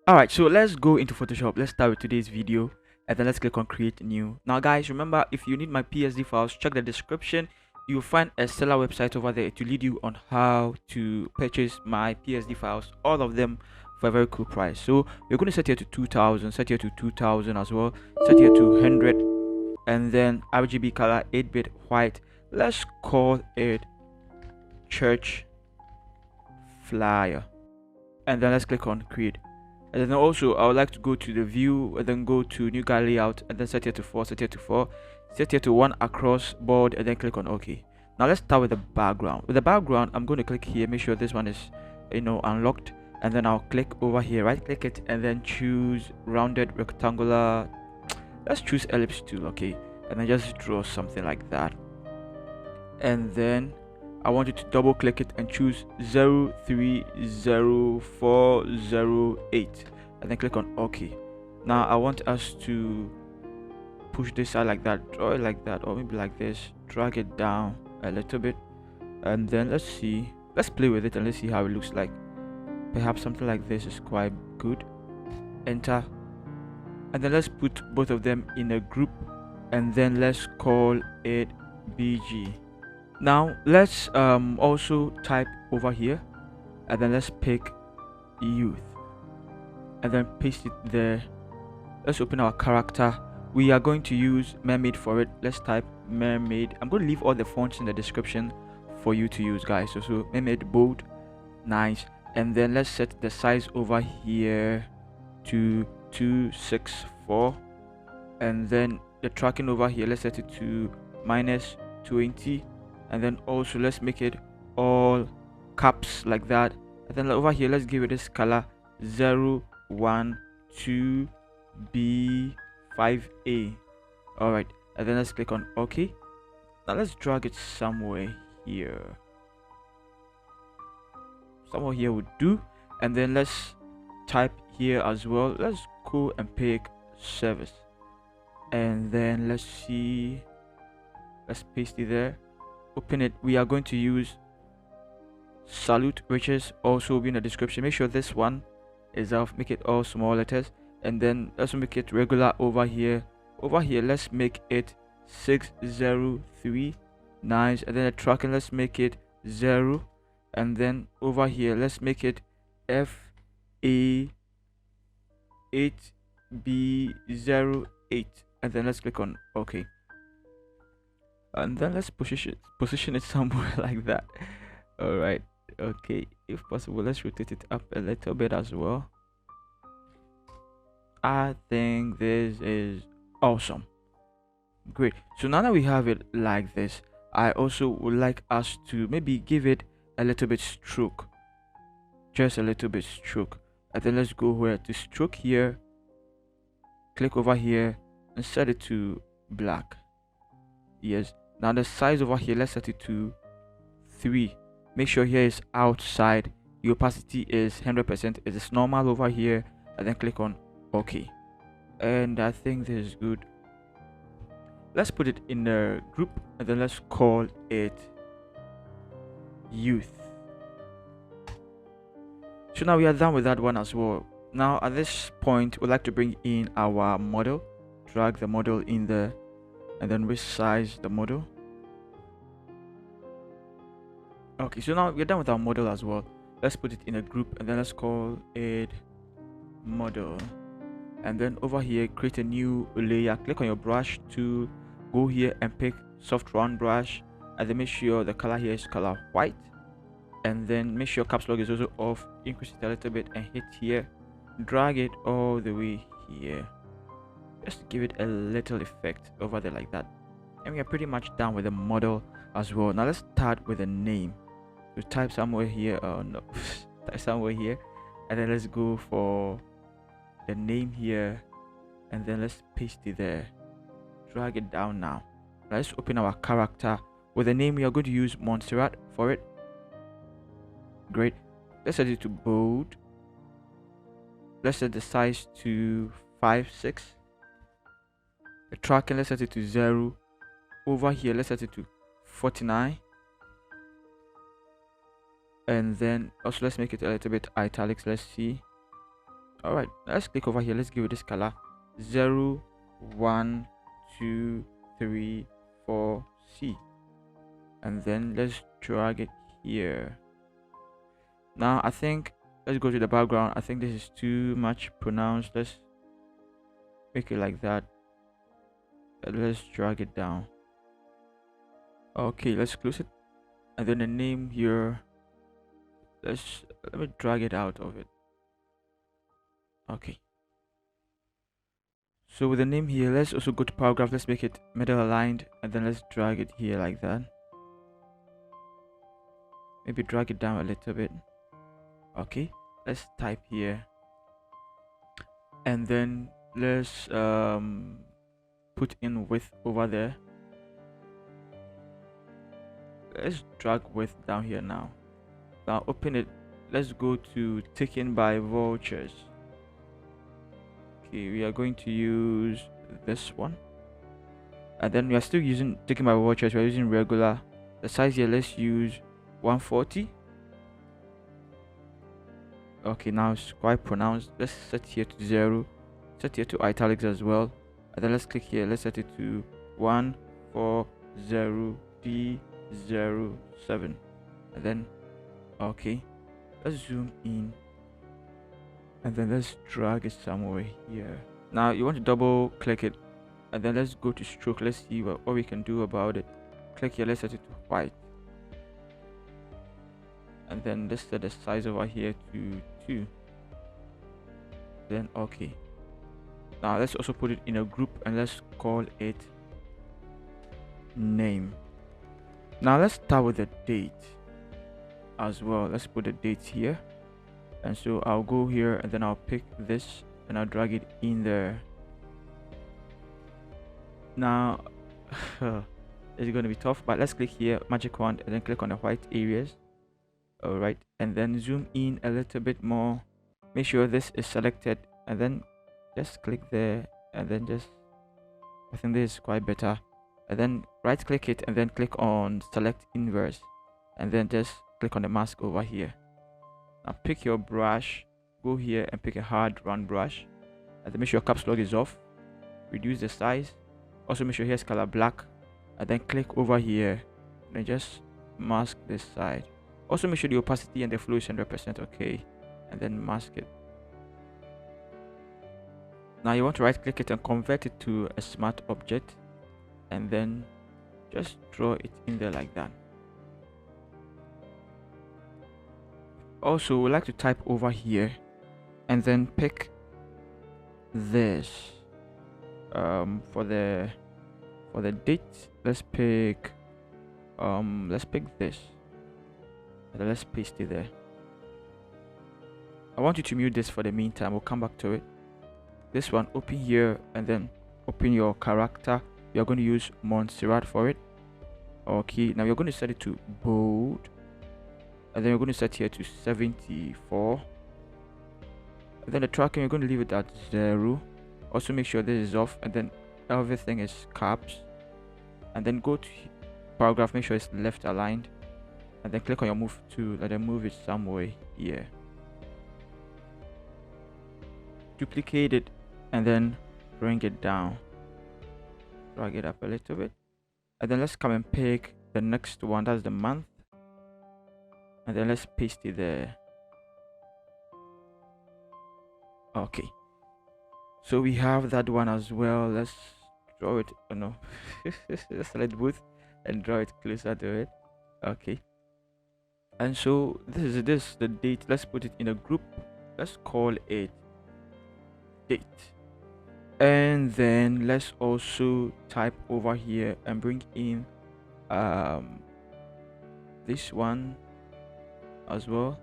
Alright, so let's go into Photoshop. Let's start with today's video and then let's click on create new. Now guys, remember, if you need my PSD files, check the description. You'll find a seller website over there to lead you on how to purchase my PSD files, all of them for a very cool price. So we're going to set here to 2000, set here to 2000 as well, set here to 100, and then RGB color 8-bit white. Let's call it church flyer, and then let's click on create. And then also I would like to go to the view and then go to new gallery layout and then set here to 4, set here to 4, set here to 1 across board, and then click on OK. Now let's start with the background. With the background, I'm going to click here, make sure this one is unlocked, and then I'll click over here, right click it, and then choose rounded rectangular. Let's choose ellipse tool, okay, and then just draw something like that. And then I want you to double click it and choose 030408 and then click on OK. Now I want us to push this out like that, draw it like that, or maybe like this, drag it down a little bit, and then let's play with it and let's see how it looks like. Perhaps something like this is quite good. Enter, and then let's put both of them in a group, and then let's call it BG. Now let's also type over here, and then let's pick youth and then paste it there. Let's open our character. We are going to use mermaid for it. Let's type mermaid. I'm going to leave all the fonts in the description for you to use, guys. So mermaid bold, nice. And then let's set the size over here to 264, and then the tracking over here, let's set it to -20. And then also let's make it all caps like that, and then over here let's give it this color 012B5A. all right, and then let's click on OK. Now let's drag it somewhere here would do, and then let's type here as well. Let's go and pick service, and then let's paste it there, open it. We are going to use salute, which is also be in the description. Make sure this one is off, make it all small letters, and then let's make it regular over here. Let's make it 603, nice. And then the tracking, let's make it 0, and then over here let's make it FA8B08, and then let's click on OK. And then let's position it somewhere like that. All right, okay, if possible let's rotate it up a little bit as well. I think this is awesome, great. So now that we have it like this, I also would like us to maybe give it a little bit stroke, just a little bit stroke. And then let's go where to stroke here, click over here and set it to black. Yes. Now the size over here, let's set it to 3. Make sure here is outside, the opacity is 100%, it is normal over here, and then click on OK. And I think this is good. Let's put it in a group, and then let's call it youth. So now we are done with that one as well. Now at this point we'd like to bring in our model, drag the model in there, and then resize the model. Okay, so now we're done with our model as well. Let's put it in a group, and then let's call it model. And then over here create a new layer, click on your brush tool, go here and pick soft round brush, and then make sure the color here is color white, and then make sure caps lock is also off, increase it a little bit and hit here, drag it all the way here, just give it a little effect over there like that. And we are pretty much done with the model as well. Now let's start with a name. So type somewhere here, oh no, type somewhere here, and then let's go for the name here, and then let's paste it there, drag it down. Now let's open our character. With the name we are going to use Montserrat for it, great. Let's set it to bold, let's set the size to 5.6, the tracking let's set it to 0, over here let's set it to 49, and then also let's make it a little bit italics. Let's see, All right, let's click over here. Let's give it this color 0 1 2 3 4 C, and then let's drag it here. Now I think let's go to the background. I think this is too much pronounced. Let's make it like that. Let's drag it down. Okay, let's close it, and then the name here, let me drag it out of it. Okay, so with the name here, let's also go to paragraph. Let's make it middle aligned, and then let's drag it here like that. Maybe drag it down a little bit. Okay, let's type here, and then let's put in width over there. Let's drag width down here now. Now open it. Let's go to taken by vultures. Okay, we are going to use this one, and then we are still using taken by vultures. We are using regular. The size here, let's use 140. Okay, now it's quite pronounced. Let's set here to 0, set here to italics as well, and then let's click here. Let's set it to 140D07, and then okay, let's zoom in, and then let's drag it somewhere here. Now you want to double click it, and then let's go to stroke. Let's see what we can do about it. Click here. Let's set it to white, and then let's set the size over here to 2. Then okay, now let's also put it in a group, and let's call it name. Now let's start with the date as well. Let's put the date here, and so I'll go here, and then I'll pick this, and I'll drag it in there. Now it's going to be tough, but let's click here, magic wand, and then click on the white areas. All right, and then zoom in a little bit more. Make sure this is selected, and then just click there, and then just, I think this is quite better, and then right click it, and then click on select inverse, and then just click on the mask over here. Now pick your brush, go here and pick a hard round brush, and then make sure caps lock is off, reduce the size, also make sure here's color black, and then click over here, and then just mask this side. Also make sure the opacity and the flow is 100% okay, and then mask it. Now you want to right click it and convert it to a smart object, and then just draw it in there like that. Also we like to type over here, and then pick this for the date. Let's pick this, and then let's paste it there. I want you to mute this for the meantime. We'll come back to it. This one, open here, and then open your character. You're going to use Montserrat for it. Okay, now you're going to set it to bold, and then you're going to set here to 74, and then the tracking, you're going to leave it at 0. Also make sure this is off, and then everything is caps, and then go to paragraph, make sure it's left aligned, and then click on your move tool, and then move it somewhere here. Duplicate it, and then bring it down, drag it up a little bit, and then let's come and pick the next one, that's the month, and then let's paste it there. Okay, so we have that one as well. Let's draw it. Oh no, let's select both and draw it closer to it. Okay, and so this is the date. Let's put it in a group. Let's call it date, and then let's also type over here and bring in this one as well.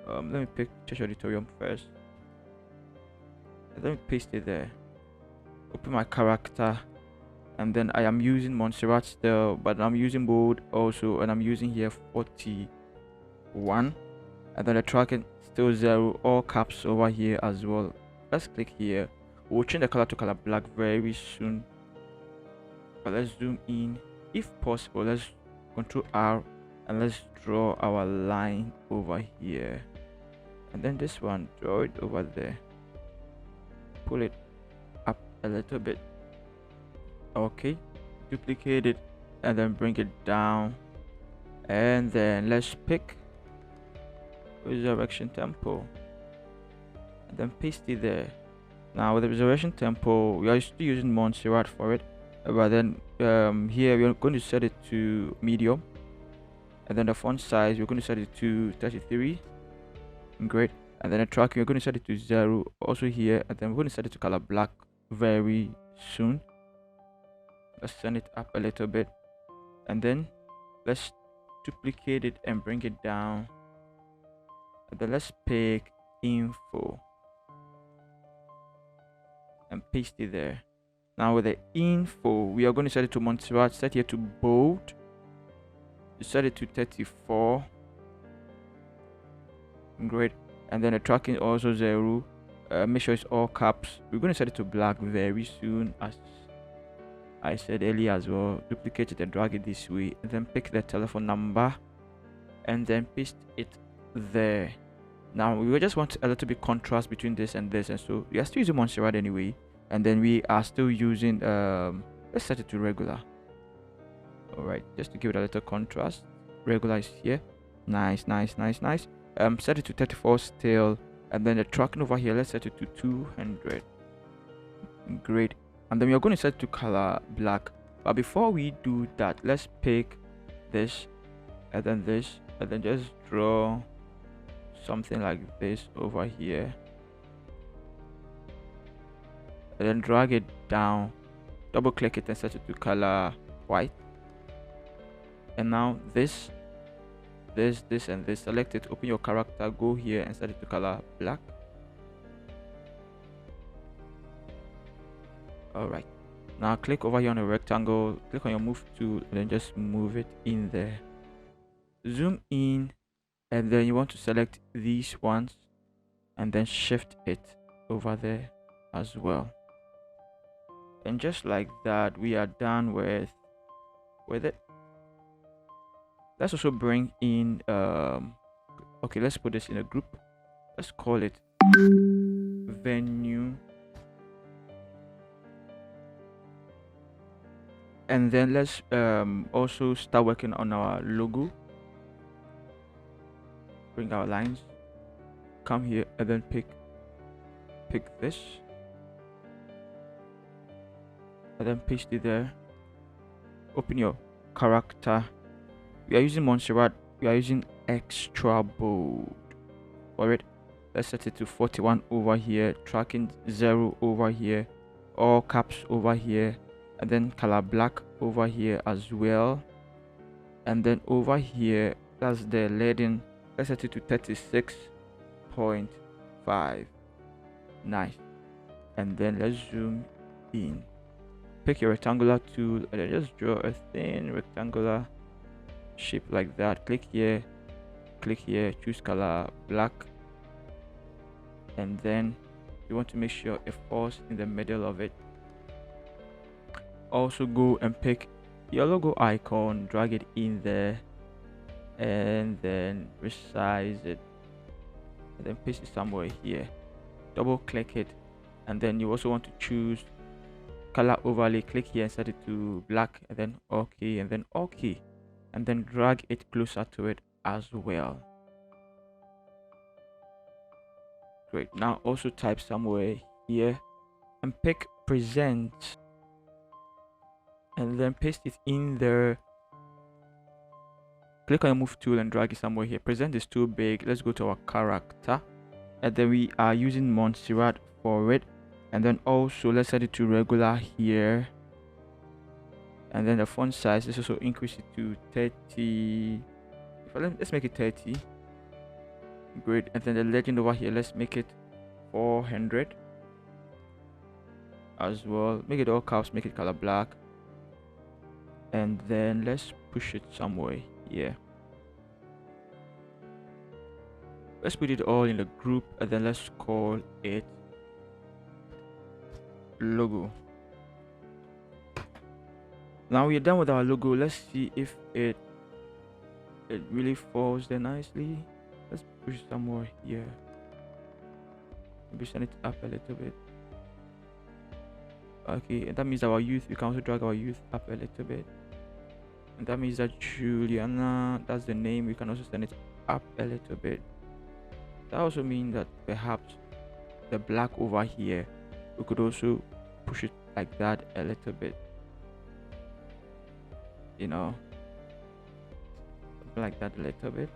Let me pick Church Auditorium first, and let me paste it there. Open my character, and then I am using Montserrat still, but I'm using bold also, and I'm using here 41, and then the tracking still 0, all caps over here as well. Let's click here. We'll change the color to color black very soon, but let's zoom in. If possible, let's Ctrl R, and let's draw our line over here, and then this one, draw it over there, pull it up a little bit. Okay, duplicate it and then bring it down, and then let's pick resurrection temple and then paste it there. Now with the resurrection temple, we are still using Montserrat for it, but then here we are going to set it to medium, and then the font size we're going to set it to 33. Great. And then the tracking we're going to set it to 0 also here, and then we're going to set it to color black very soon. Let's send it up a little bit, and then let's duplicate it and bring it down, and then let's pick info and paste it there. Now with the info, we are going to set it to Montserrat, set here to bold, set it to 34. Great. And then the tracking also 0. Make sure it's all caps. We're going to set it to black very soon, as I said earlier as well. Duplicate it and drag it this way, and then pick the telephone number and then paste it there. Now we just want a little bit contrast between this and this, and so we are still using Montserrat anyway, and then we are still using let's set it to regular. All right, just to give it a little contrast. Regular is here. Nice. Set it to 34 still, and then the tracking over here, let's set it to 200. Great. And then we are going to set it to color black, but before we do that, let's pick this and then this, and then just draw something like this over here, and then drag it down, double click it and set it to color white. And now this and this, select it, open your character, go here and set it to color black. All right, now click over here on the rectangle, click on your move tool, and then just move it in there, zoom in, and then you want to select these ones and then shift it over there as well. And just like that, we are done with it. Let's also bring in okay, let's put this in a group. Let's call it venue, and then let's also start working on our logo. Bring our lines, come here, and then pick this, and then paste it there. Open your character. We are using Montserrat, we are using extra bold for it. Let's set it to 41 over here, tracking 0 over here, all caps over here, and then color black over here as well. And then over here, that's the leading, let's set it to 36.5. Nice. And then let's zoom in, pick your rectangular tool, and then just draw a thin rectangular shape like that. Click here, choose color black, and then you want to make sure it falls in the middle of it. Also go and pick your logo icon, drag it in there, and then resize it, and then paste it somewhere here. Double click it, and then you also want to choose color overlay. Click here and set it to black, and then okay, and then okay, and then drag it closer to it as well. Great. Now also type somewhere here and pick present, and then paste it in there. Click on your move tool and drag it somewhere here. Present is too big. Let's go to our character, and then we are using Montserrat for it, and then also let's set it to regular here, and then the font size, let's also increase it to 30. Let's make it 30. Great. And then the legend over here, let's make it 400 as well. Make it all caps, make it color black, and then let's push it somewhere here. Let's put it all in the group, and then let's call it logo. Now we're done with our logo. Let's see if it really falls there nicely. Let's push somewhere here. maybe send it up a little bit. Okay, that means our youth, we can also drag our youth up a little bit. And that means that Juliana, that's the name, we can also send it up a little bit. That also means that perhaps the black over here, we could also push it like that a little bit, you know, like that a little bit.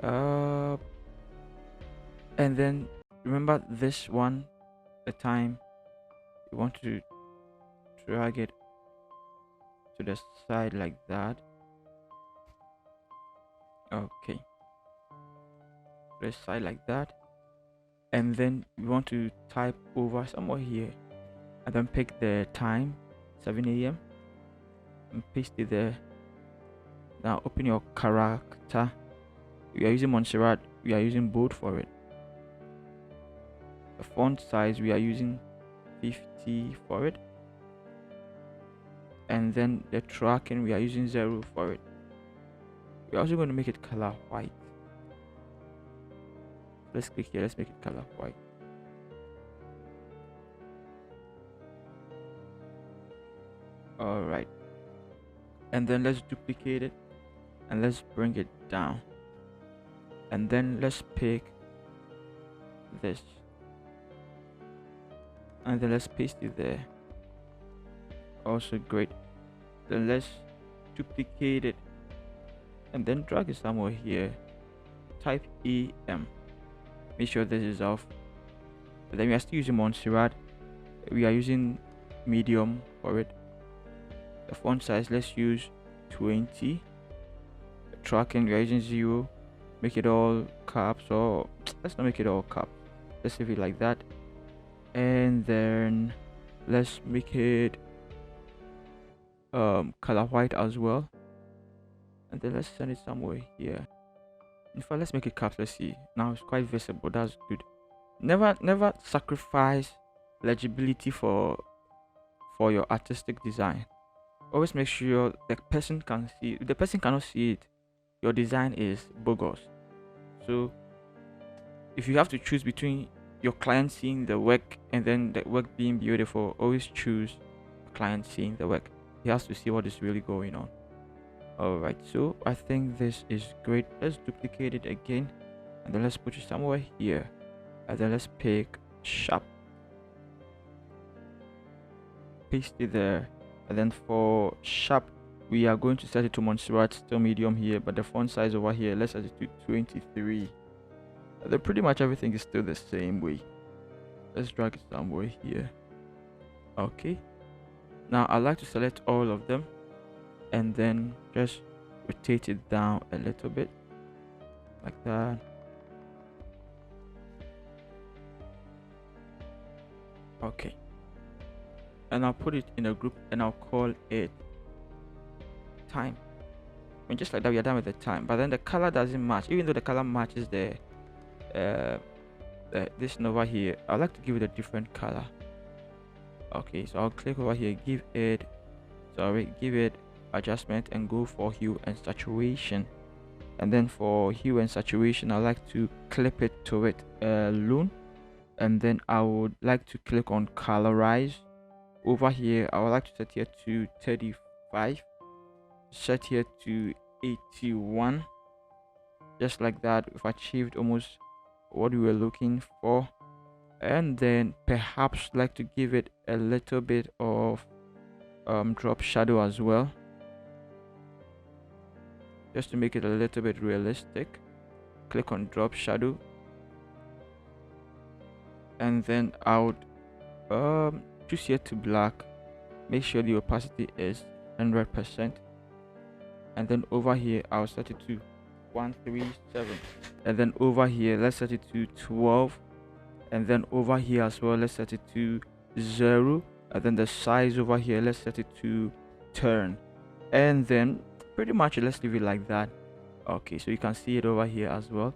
And then remember this one, the time, you want to drag it to the side like that. Okay, this side like that. And then you want to type over somewhere here and then pick the time, 7 a.m. and paste it there. Now open your character. We are using Montserrat, we are using bold for it. The font size, we are using 50 for it. And then the tracking, we are using 0 for it. We're also going to make it color white. Let's click here, let's make it color white. Alright, and then let's duplicate it and let's bring it down, and then let's pick this and then let's paste it there. Also great. Then let's duplicate it and then drag it somewhere here. Type EM, make sure this is off. And then we are still using Montserrat, we are using medium for it. The font size, let's use 20. The tracking, we are using 0. Make it all caps, or let's not make it all caps, let's leave it like that. And then let's make it color white as well, and then let's send it somewhere here. In fact, let's make it caps. Let's see, now it's quite visible, that's good. Never sacrifice legibility for your artistic design. Always make sure the person can see. If the person cannot see it, your design is bogus. So if you have to choose between your client seeing the work and then the work being beautiful, always choose the client seeing the work. He has to see what is really going on. Alright, so I think this is great. Let's duplicate it again and then let's put it somewhere here, and then let's pick sharp, paste it there. And then for sharp, we are going to set it to Montserrat, still medium here, but the font size over here, let's set it to 23. And then pretty much everything is still the same way. Let's drag it somewhere here. Okay, now I like to select all of them and then just rotate it down a little bit like that. Okay, and I'll put it in a group and I'll call it time. And just like that, we are done with the time, but then the color doesn't match, even though the color matches the this one over here. I like to give it a different color. Okay, so I'll click over here, give it adjustment and go for hue and saturation. And then for hue and saturation, I like to clip it to it loon, and then I would like to click on colorize. Over here, I would like to set here to 35, set here to 81. Just like that, we've achieved almost what we were looking for. And then perhaps like to give it a little bit of drop shadow as well, just to make it a little bit realistic. Click on drop shadow, and then I would choose here to black, make sure the opacity is 100%, and then over here I'll set it to 137, and then over here let's set it to 12, and then over here as well let's set it to 0, and then the size over here let's set it to turn, and then pretty much let's leave it like that. Okay, so you can see it over here as well.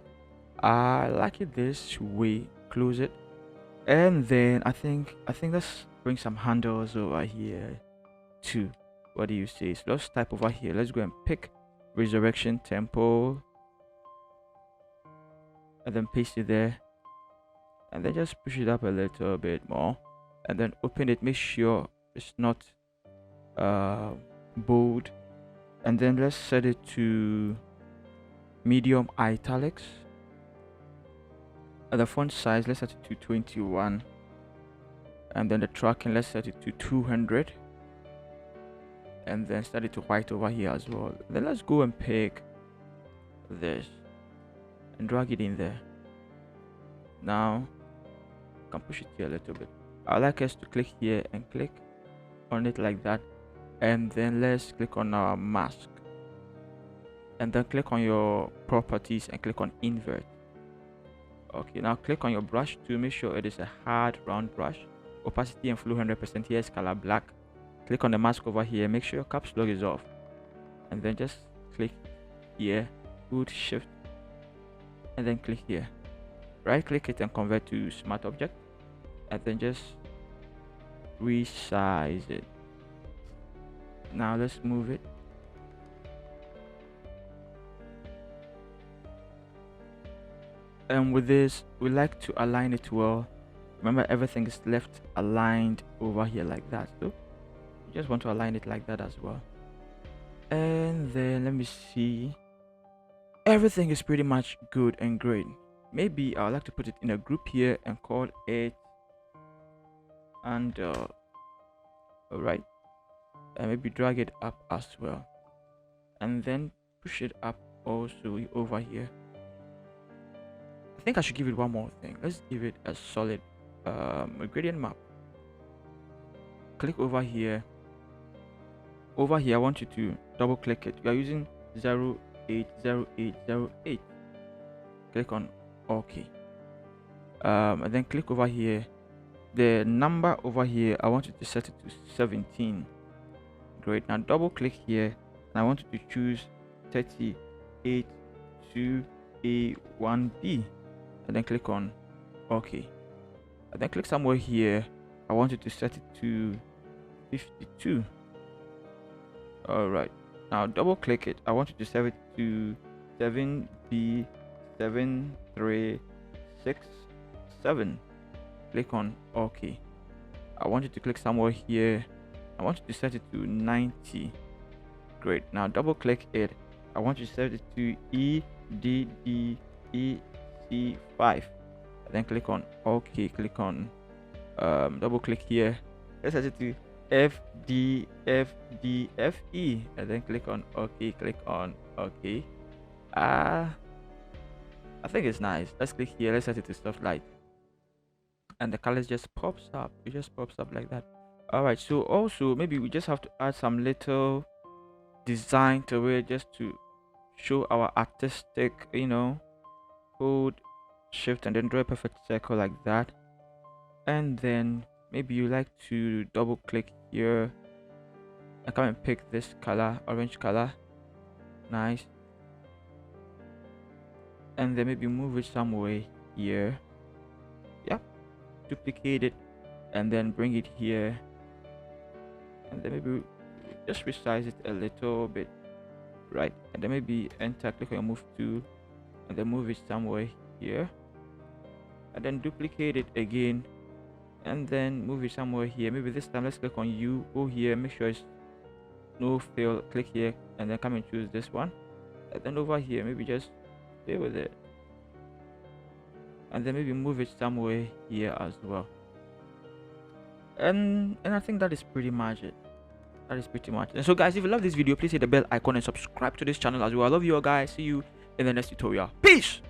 I like it this way. Close it, and then I think let's bring some handles over here too. What do you say? So let's type over here, let's go and pick resurrection temple and then paste it there, and then just push it up a little bit more, and then open it. Make sure it's not bold, and then let's set it to medium italics. And the font size, let's set it to 21, and then the tracking, let's set it to 200, and then set it to white over here as well. Then let's go and pick this and drag it in there. Now I can push it here a little bit. I like us to click here and click on it like that, and then let's click on our mask, and then click on your properties and click on invert. Okay, now click on your brush to make sure it is a hard round brush. Opacity and flow 100%. Here is color black. Click on the mask over here, make sure your caps lock is off, and then just click here, hold shift, and then click here, right click it and convert to smart object, and then just resize it. Now let's move it. And with this, we like to align it well. Remember, everything is left aligned over here like that, so you just want to align it like that as well. And then let me see, everything is pretty much good and great. Maybe I would like to put it in a group here and call it all right, and maybe drag it up as well, and then push it up also over here. I think I should give it one more thing. Let's give it a solid gradient map. Click over here. Over here I want you to double click it. You are using 080808. Click on OK, and then click over here. The number over here, I want you to set it to 17. Great. Now double click here, and I want you to choose 38.2A1B, and then click on OK, and then click somewhere here. I want you to set it to 52. All right, now double click it. I want you to set it to 7B7367. Click on OK. I want you to click somewhere here. I want you to set it to 90. Great. Now double click it. I want you to set it to EDDEC5, and then click on OK. Click on double click here. Let's set it to FDFDFE, and then click on OK. Click on OK. I think it's nice. Let's click here. Let's set it to soft light, and the colors just pops up. It just pops up like that. All right, so also maybe we just have to add some little design to it, just to show our artistic, hold shift and then draw a perfect circle like that. And then maybe you like to double click here and come and pick this color, orange color. Nice. And then maybe move it some way here. Yep, duplicate it and then bring it here, and then maybe just resize it a little bit, right? And then maybe enter, click on your move tool, and then move it somewhere here, and then duplicate it again, and then move it somewhere here. Maybe this time let's click on U, go here, make sure it's no fill, click here, and then come and choose this one, and then over here maybe just stay with it, and then maybe move it somewhere here as well. And I think that is pretty much it. That is pretty much. And so guys, if you love this video, please hit the bell icon and subscribe to this channel as well. I love you all guys. See you in the next tutorial. Peace.